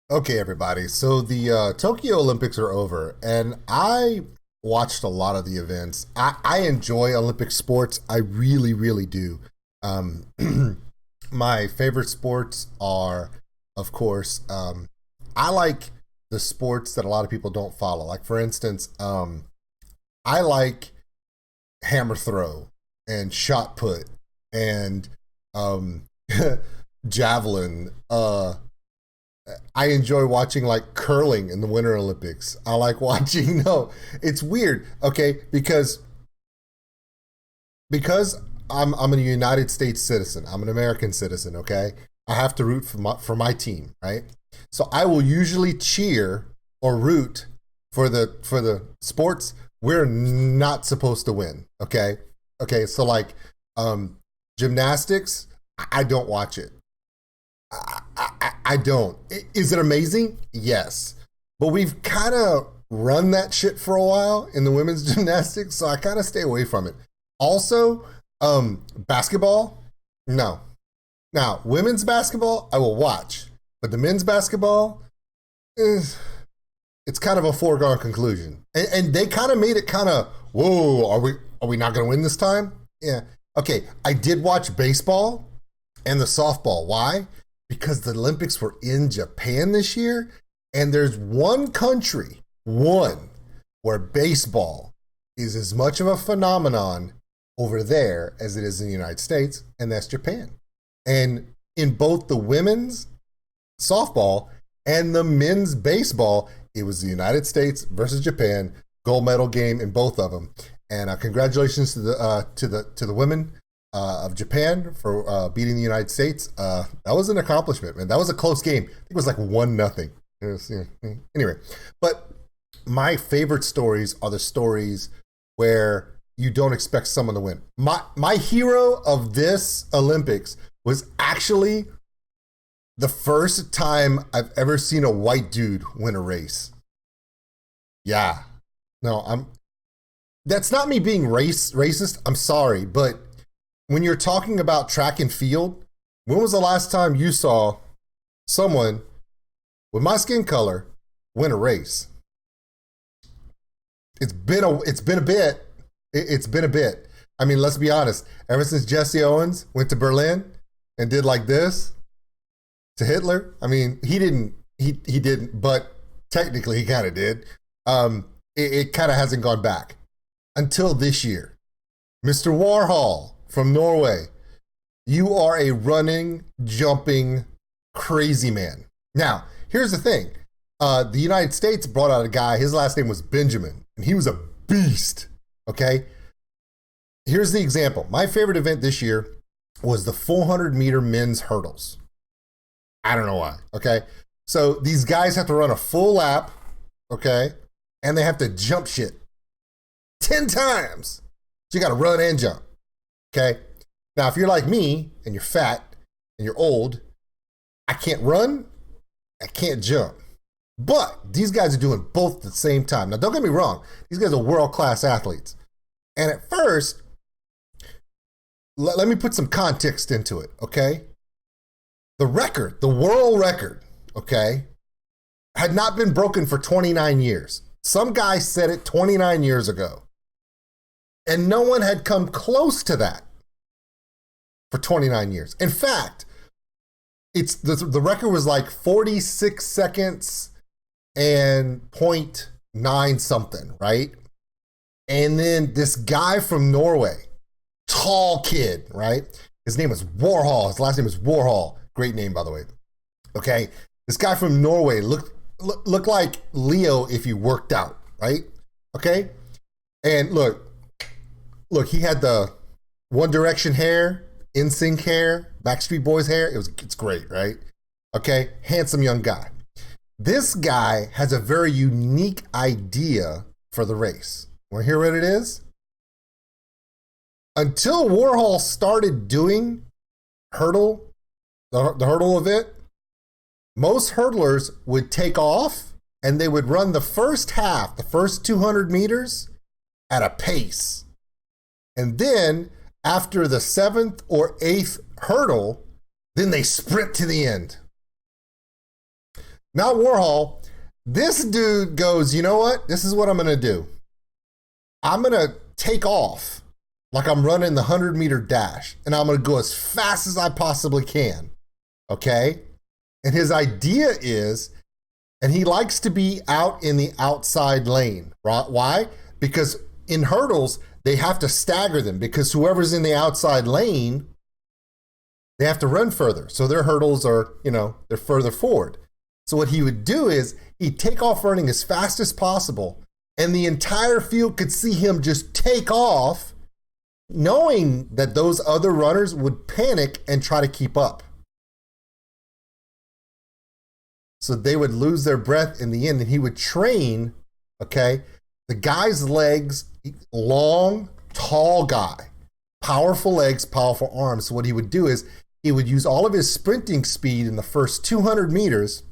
Okay, everybody. So the Tokyo Olympics are over, and I watched a lot of the events. I enjoy Olympic sports. I really, really do. Um, my favorite sports are, of course, I like the sports that a lot of people don't follow. Like, for instance, I like hammer throw and shot put and um, javelin. I enjoy watching like curling in the Winter Olympics. I like watching. No, it's weird. Okay, because I'm a United States citizen. I'm an American citizen. Okay, I have to root for my team, right? So I will usually cheer or root for the sports we're not supposed to win. Okay. So like um, gymnastics, I don't watch it. I don't. Is it amazing? Yes. But we've kind of run that shit for a while in the women's gymnastics, so I kind of stay away from it. Also, basketball, no. Now, women's basketball, I will watch, but the men's basketball, eh, it's kind of a foregone conclusion. And they kind of made it kind of, whoa, are we not going to win this time? Yeah. Okay, I did watch baseball and the softball. Why? Because the Olympics were in Japan this year, and there's one country, one, where baseball is as much of a phenomenon over there as it is in the United States, and that's Japan. And in both the women's softball and the men's baseball, it was the United States versus Japan, gold medal game in both of them. And congratulations to the women of Japan for beating the United States. That was an accomplishment, man. That was a close game. I think it was like 1-0. Anyway, but my favorite stories are the stories where you don't expect someone to win. My hero of this Olympics was actually the first time I've ever seen a white dude win a race. Yeah. No, that's not me being racist. I'm sorry, but when you're talking about track and field, when was the last time you saw someone with my skin color win a race? It's been a bit. It's been a bit. I mean, let's be honest. Ever since Jesse Owens went to Berlin and did like this to Hitler, I mean, he didn't, but technically he kind of did. It kind of hasn't gone back until this year. Mr. Warhol from Norway, you are a running, jumping, crazy man. Now, here's the thing. The United States brought out a guy, his last name was Benjamin, and he was a beast, okay? Here's the example. My favorite event this year was the 400-meter men's hurdles. I don't know why, okay? So these guys have to run a full lap, okay? And they have to jump shit 10 times. So you got to run and jump. Okay. Now, if you're like me and you're fat and you're old, I can't run, I can't jump. But these guys are doing both at the same time. Now, don't get me wrong. These guys are world-class athletes. And at first, let me put some context into it, okay? The world record, okay, had not been broken for 29 years. Some guy said it 29 years ago. And no one had come close to that for 29 years. In fact, it's the record was like 46 seconds and point 0.9 something, right? And then this guy from Norway, tall kid, right? His name was Warhol. His last name was Warhol. Great name, by the way. Okay, this guy from Norway looked like Leo if he worked out, right? Okay, and look, he had the One Direction hair, NSYNC hair, Backstreet Boys hair. It's great, right? Okay, handsome young guy. This guy has a very unique idea for the race. Want to hear what it is? Until Warhol started doing the hurdle event, most hurdlers would take off and they would run the first half, the first 200 meters at a pace. And then after the 7th or 8th hurdle, then they sprint to the end. not Warhol. This dude goes, you know what? This is what I'm going to do. I'm going to take off like I'm running the 100-meter dash, and I'm going to go as fast as I possibly can. Okay? And his idea is, and he likes to be out in the outside lane, right? Why? Because in hurdles, they have to stagger them because whoever's in the outside lane, they have to run further. So their hurdles are, they're further forward. So what he would do is he'd take off running as fast as possible, and the entire field could see him just take off, knowing that those other runners would panic and try to keep up. So they would lose their breath in the end, and he would train, okay, the guy's legs, long, tall guy, powerful legs, powerful arms. So what he would do is he would use all of his sprinting speed in the first 200 meters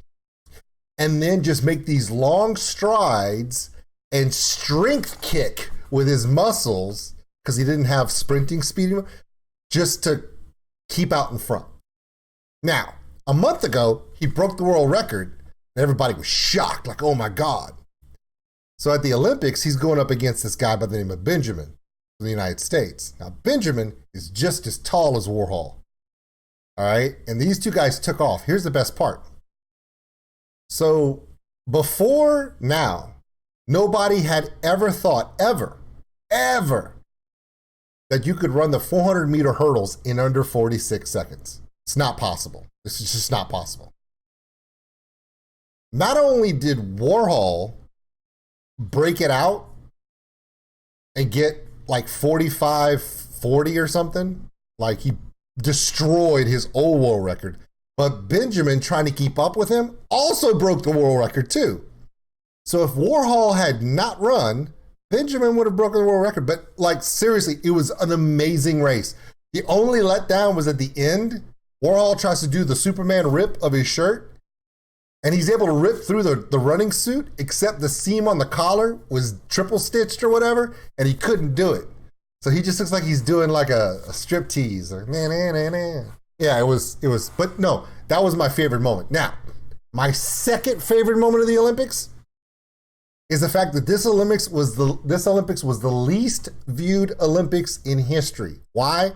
and then just make these long strides and strength kick with his muscles, because he didn't have sprinting speed anymore, just to keep out in front. Now, a month ago, he broke the world record, and everybody was shocked, like, oh my God. So at the Olympics, he's going up against this guy by the name of Benjamin from the United States. Now, Benjamin is just as tall as Warhol. All right? And these two guys took off. Here's the best part. So before now, nobody had ever thought, ever, that you could run the 400-meter hurdles in under 46 seconds. It's not possible. This is just not possible. Not only did Warhol break it out and get like 45-40 or something, like he destroyed his old world record, but Benjamin, trying to keep up with him, also broke the world record too. So if Warhol had not run, Benjamin would have broken the world record. But like, seriously, it was an amazing race. The only letdown was at the end. Warhol tries to do the Superman rip of his shirt, and he's able to rip through the running suit, except the seam on the collar was triple stitched or whatever, and he couldn't do it. So he just looks like he's doing like a strip tease. Or, nah, nah, nah, nah. Yeah, it was, but no, that was my favorite moment. Now, my second favorite moment of the Olympics is the fact that this Olympics was the least viewed Olympics in history. Why?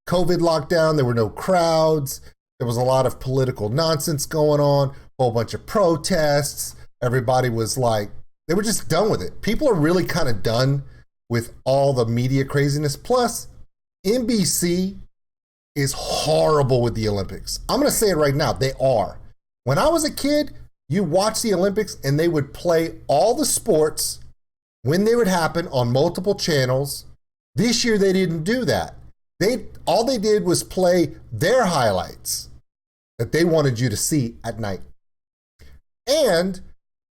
COVID lockdown, there were no crowds, there was a lot of political nonsense going on, a whole bunch of protests. Everybody was like, they were just done with it. People are really kind of done with all the media craziness. Plus, NBC is horrible with the Olympics. I'm going to say it right now, they are. When I was a kid, you watch the Olympics and they would play all the sports when they would happen on multiple channels. This year, they didn't do that. All they did was play their highlights that they wanted you to see at night. And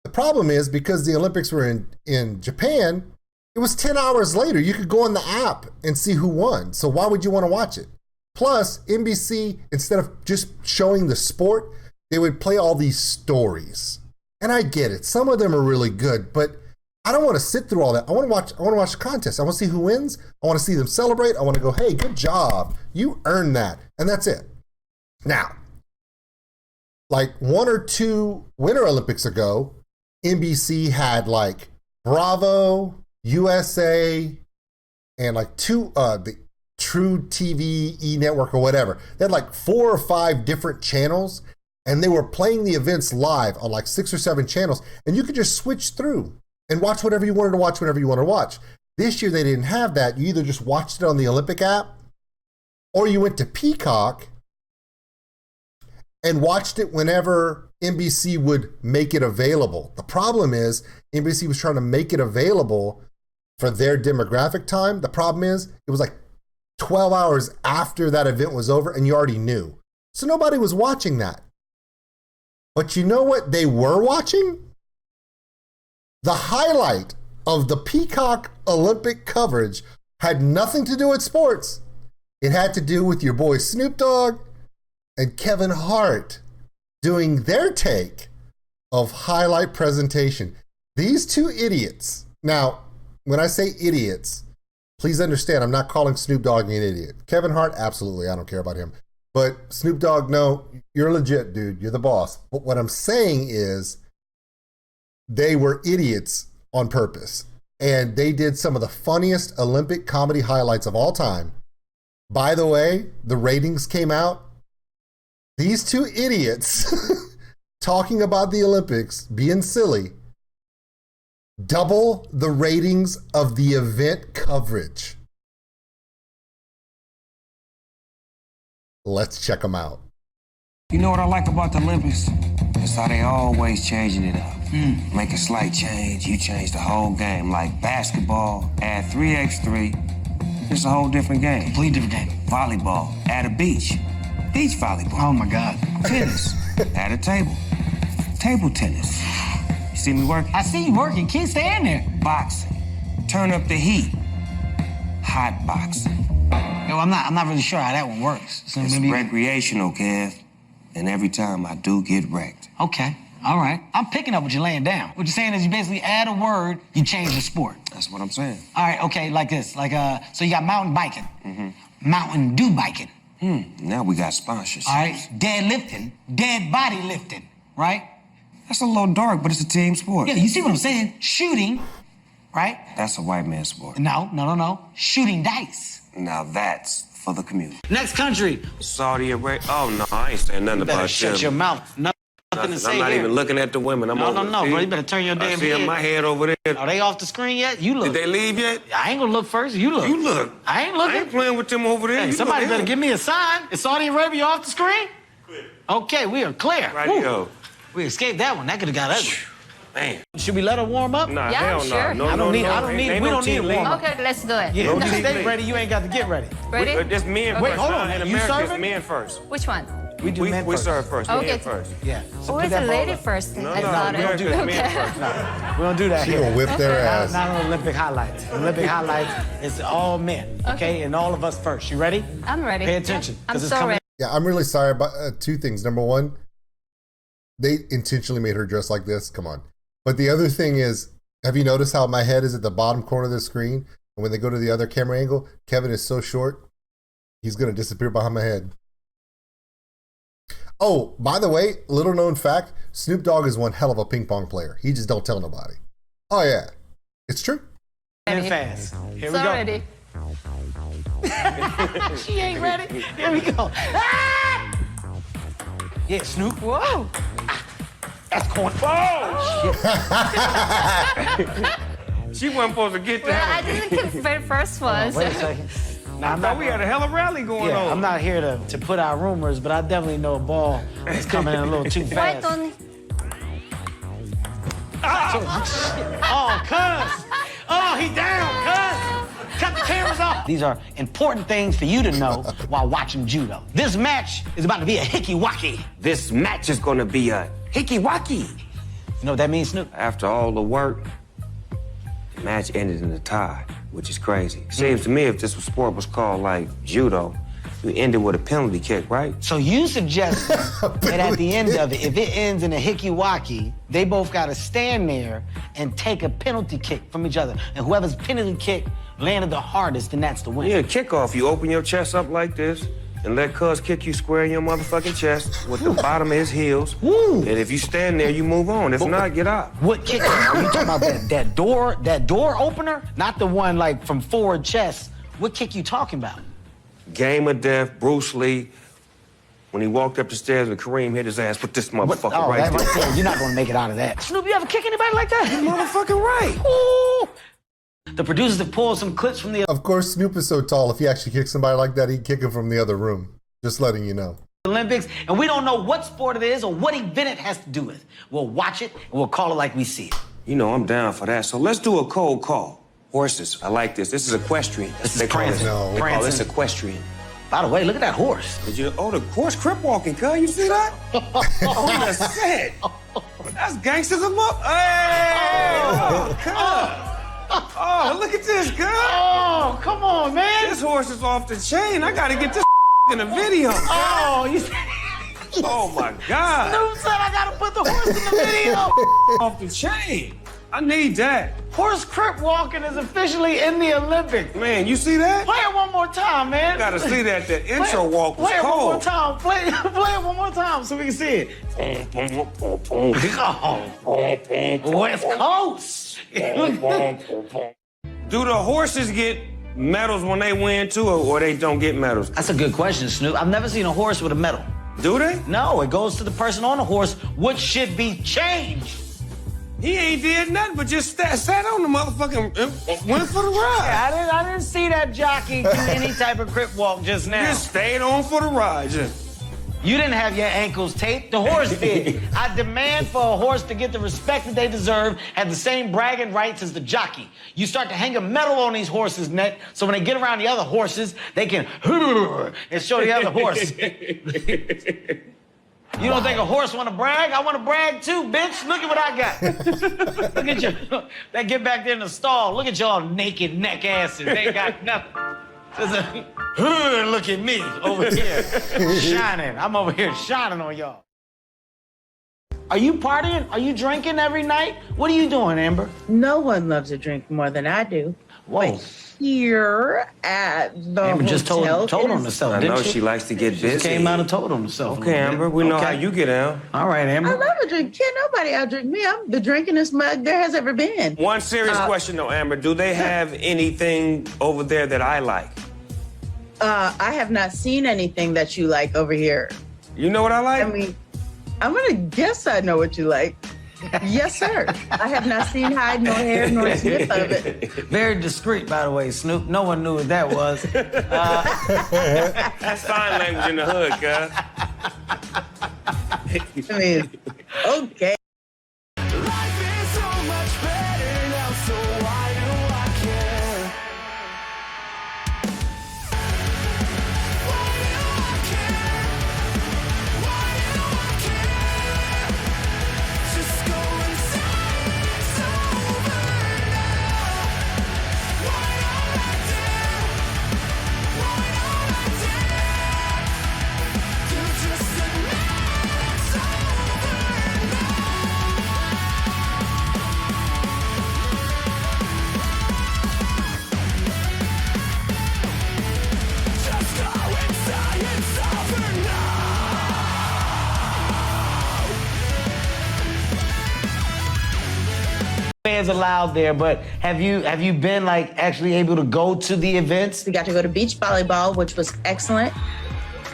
the problem is, because the Olympics were in Japan, it was 10 hours later. You could go on the app and see who won. So why would you want to watch it? Plus, NBC, instead of just showing the sport, they would play all these stories. And I get it. Some of them are really good, but I don't want to sit through all that. I want to watch the contest. I want to see who wins. I want to see them celebrate. I want to go, hey, good job. You earned that. And that's it. Now, like 1 or 2 Winter Olympics ago, NBC had like Bravo, USA, and like the True TV E-Network or whatever. They had like 4 or 5 different channels, and they were playing the events live on like 6 or 7 channels, and you could just switch through and watch whatever you wanted to watch whenever you wanted to watch. This year, they didn't have that. You either just watched it on the Olympic app, or you went to Peacock and watched it whenever NBC would make it available. The problem is, NBC was trying to make it available for their demographic time. The problem is, it was like 12 hours after that event was over, and you already knew. So nobody was watching that. But you know what they were watching? The highlight of the Peacock Olympic coverage had nothing to do with sports. It had to do with your boy Snoop Dogg and Kevin Hart doing their take of highlight presentation. These two idiots. Now, when I say idiots, please understand, I'm not calling Snoop Dogg an idiot. Kevin Hart, absolutely, I don't care about him. But Snoop Dogg, no, you're legit, dude. You're the boss. But what I'm saying is they were idiots on purpose. And they did some of the funniest Olympic comedy highlights of all time. By the way, the ratings came out. These two idiots talking about the Olympics, being silly, double the ratings of the event coverage. Let's check them out. You know what I like about the Olympics? It's how they always changing it up. Make a slight change, you change the whole game. Like basketball, add 3x3. It's a whole different game. Completely different game. Volleyball, add a beach volleyball. Oh my God. Tennis, add a table. Table tennis. You see me working? I see you working. Keep staying there. Boxing, turn up the heat. Hot boxing. Yo, I'm not really sure how that one works. So It's maybe... recreational, Kev. And every time I do get wrecked. Okay, all right. I'm picking up what you're laying down. What you're saying is you basically add a word, you change the sport. That's what I'm saying. All right, okay, like this. Like, so you got mountain biking. Mountain dew biking. Now we got sponsors. All right, deadlifting, dead body lifting, right? That's a little dark, but it's a team sport. Yeah, you see what I'm saying? Shooting, right? That's a white man sport. No. Shooting dice. Now that's for the community. Next country. Saudi Arabia. Oh, no, I ain't saying nothing You better about shut them. your mouth. Nothing to say I'm not here. even looking at the women. I'm No, over bro. You better turn your I damn see head. my head over there. Are they off the screen yet? You look. Did they leave yet? I ain't gonna look first. You look. You look. I ain't looking. I ain't playing with them over there. Hey, You somebody look better in. give me a sign. Is Saudi Arabia off the screen? Clear. Okay, we are clear. Radio. We escaped that one. That could have got ugly. Man. Should we let her warm up? Nah, Yeah, hell sure. no. I don't need. Ain't We no don't need a team warm league. up. Okay, let's do it. Yeah, No just team stay league. ready. You ain't got to get ready. Ready? Just men Wait, first. hold on. In You America, it's serving? men first. Which one? We do men We first. serve first. Okay. Men first. Yeah. So Who put is that the ball lady up. first? No, I no, thought we don't it. do that. Okay. Men first. We don't do that She here. gonna whip their ass. Not on Olympic highlights. Olympic highlights, it's all men, okay? And all of us first. You ready? I'm ready. Pay attention. I'm 'cause it's so coming. ready. Yeah, I'm really sorry about two things. Number one, they intentionally made her dress like this. Come on. But the other thing is, have you noticed how my head is at the bottom corner of the screen? And when they go to the other camera angle, Kevin is so short, he's going to disappear behind my head. Oh, by the way, little known fact, Snoop Dogg is one hell of a ping pong player. He just don't tell nobody. Oh, yeah. It's true. And fast. Here we So go. ready. She ain't ready. Here we go. Ah! Yeah, Snoop. Whoa. That's corn. She wasn't supposed to get Well, I that. didn't get the very first one. Wait a second. Now, I'm not, We had a hell of a rally going yeah, on. I'm not here to put out rumors, but I definitely know a ball is coming in a little too Why fast. don't Oh, cuz. Oh, he down, cuz. Cut the cameras off. These are important things for you to know while watching judo. This match is about to be a hickey-wacky. This match is going to be a hickey-wacky. You know what that means, Snoop? After all the work, the match ended in a tie, which is crazy. Seems to me if this sport was called, like, judo, you ended with a penalty kick, right? So you suggest that at the end of it, if it ends in a hickey-wacky, they both got to stand there and take a penalty kick from each other. And whoever's penalty kick landed the hardest, then that's the win. Yeah, kickoff, you open your chest up like this and let cuz kick you square in your motherfucking chest with the bottom of his heels. Woo. And if you stand there, you move on. If not, get out. What kick? Are you talking about that door opener? Not the one like from forward chest. What kick you talking about? Game of death, Bruce Lee. When he walked up the stairs and Kareem hit his ass with this motherfucker Oh, right that there. right there. You're not gonna make it out of that. Snoop, you ever kick anybody like that? Motherfucking right. Ooh. The producers have pulled some clips from the Of course, Snoop is so tall, if he actually kicks somebody like that, he'd kick him from the other room. Just letting you know. Olympics, and we don't know what sport it is or what event it has to do with. We'll watch it and we'll call it like we see it. You know, I'm down for that. So let's do a cold call. Horses, I like this. This is equestrian. This is They call it- prancing. No. They call this Prancing. equestrian. By the way, look at that horse. Did you? Oh, the horse crip walking, cuz. You see that? Oh, that's sad. That's gangsters of up. Hey! Oh, cuz. Oh, look at this, cuz. Oh, come on, man. This horse is off the chain. I gotta get this in the video. Oh, you Oh, my God. Snoop said I gotta put the horse in the video. Off the chain. I need that. Horse crip walking is officially in the Olympics. Man, you see that? Play it one more time, man. You gotta see that. The intro walk was play it one more cold. time. Play it one more time so we can see it. Oh, West Coast. Do the horses get medals when they win too, or they don't get medals? That's a good question, Snoop. I've never seen a horse with a medal. Do they? No, it goes to the person on the horse. What should be changed? He ain't did nothing but just sat on the motherfucking went for the ride. Yeah, I didn't see that jockey do any type of crip walk just now. Just stayed on for the ride. Just. You didn't have your ankles taped. The horse did. I demand for a horse to get the respect that they deserve, have the same bragging rights as the jockey. You start to hang a medal on these horses' neck, so when they get around the other horses, they can and show the other horse. You don't think a horse want to brag? I want to brag too, bitch. Look at what I got. Look at you. They get back there in the stall. Look at y'all naked neck asses. They got nothing. Look at me over here shining. I'm over here shining on y'all. Are you partying? Are you drinking every night? What are you doing, Amber? No one loves to drink more than I do. Whoa. But here at the Amber hotel, just told on herself, I didn't know she? she likes to get She busy. came out and told on herself. Okay, Amber, we know how you get down. All right, I Amber. love a drink. Can't nobody outdrink me. I'm the drinkingest mug there has ever been. One serious question though, Amber. Do they have anything over there that I like? I have not seen anything that you like over here. You know what I like? I mean, I'm gonna guess I know what you like. Yes, sir. I have not seen hide nor hair nor sniff of it. Very discreet, by the way, Snoop. No one knew what that was. That's sign language in the hood, cuz. I mean, okay. Life is so much better now, so why do I care? Why do I care? Why do I care? Just go inside, it's over now. Why don't I dare? Why don't I dare? You just admit it's over now. Just go inside, it's over now. Fans allowed there, but have you been like actually able to go to the events? We got to go to beach volleyball, which was excellent.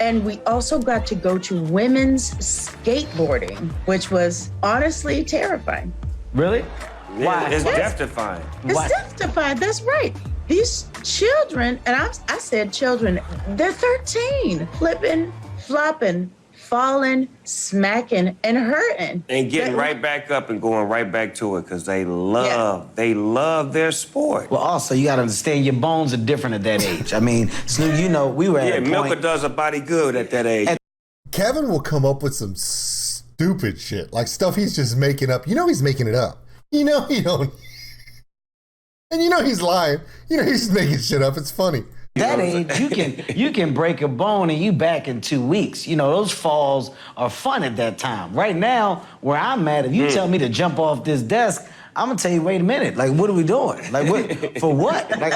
And we also got to go to women's skateboarding, which was honestly terrifying. Really? Why? It's Yes. death-defying. It's Why? justified. That's right. These children, and I said children, they're 13, flipping, flopping, falling, smacking, and hurting. And getting right back up and going right back to it because they love their sport. Well, also you gotta understand your bones are different at that age. I mean, Snoop, you know, we were at Yeah, a Milka point. does a body good at that age. Kevin will come up with some stupid shit, like stuff he's just making up. You know he's making it up. You know he don't. And you know he's lying. You know he's just making shit up. It's funny. That age, you can break a bone and you back in 2 weeks. You know, those falls are fun at that time. Right now, where I'm at, if you tell me to jump off this desk, I'm gonna tell you, wait a minute, like what are we doing? Like what for what? Like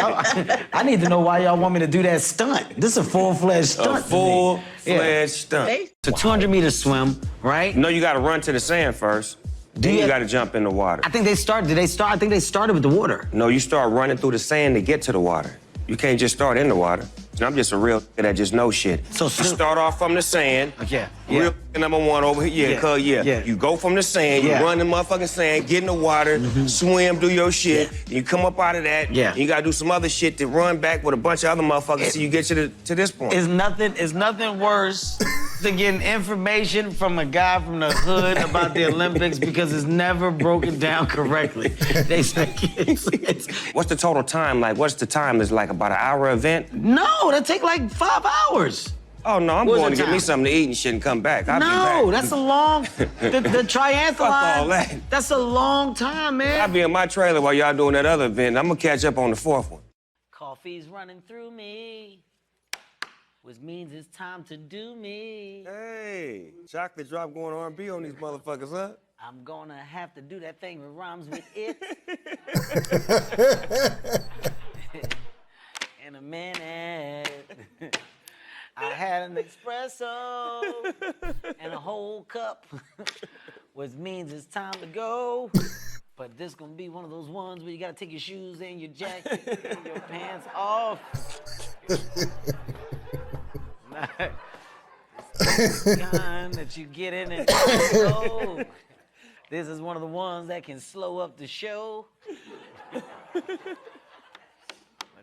I need to know why y'all want me to do that stunt. This is a full-fledged stunt. A to me. full-fledged stunt. They- It's a 200-meter swim, right? No, you got to run to the sand first. Then you got to jump in the water. I think they started. Did they start? I think they started with the water. No, you start running through the sand to get to the water. You can't just start in the water. I'm just a real that just knows shit. So you start off from the sand. Yeah. Real number one over here. Yeah. Cuz, Yeah. You go from the sand, Yeah. you run the motherfucking sand, get in the water, swim, do your shit. And you come up out of that. Yeah. And you got to do some other shit to run back with a bunch of other motherfuckers till you get to this point. Is nothing worse than getting information from a guy from the hood about the Olympics because it's never broken down correctly. They say it's What's the total time like? What's the time? Is like about an hour event? no, that take like 5 hours. Oh no, I'm What's going the to get me time? something to eat and shit and come back. I'll be No, back. that's a long. The triathlon. Fuck all that. That's a long time, man. I'll be in my trailer while y'all doing that other event. I'm gonna catch up on the fourth one. Coffee's running through me, which means it's time to do me. Hey, chocolate drop going R&B on these motherfuckers, huh? I'm gonna have to do that thing that rhymes with it in a minute. I had an espresso and a whole cup, which means it's time to go. But this gonna be one of those ones where you gotta take your shoes and your jacket and your pants off. It's the kind that you get in and go. This is one of the ones that can slow up the show. I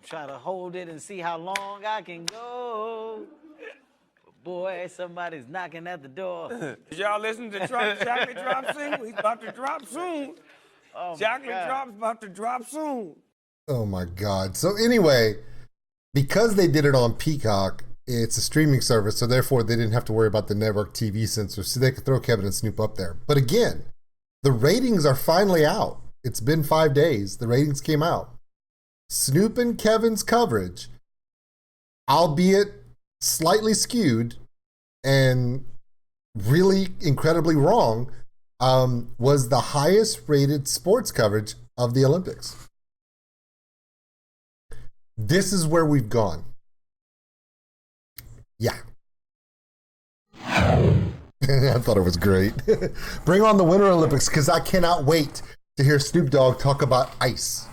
try to hold it and see how long I can go. But boy, somebody's knocking at the door. Did y'all listen to Chocolate Drop soon? He's about to drop soon. Oh Chocolate Drop's about to drop soon. Oh my God. So anyway, because they did it on Peacock, it's a streaming service, so therefore they didn't have to worry about the network TV censor, so they could throw Kevin and Snoop up there. But again, the ratings are finally out. It's been 5 days. The ratings came out. Snoop and Kevin's coverage, albeit slightly skewed and really incredibly wrong, was the highest rated sports coverage of the Olympics. This is where we've gone. Yeah. I thought it was great. Bring on the Winter Olympics, because I cannot wait to hear Snoop Dogg talk about ice.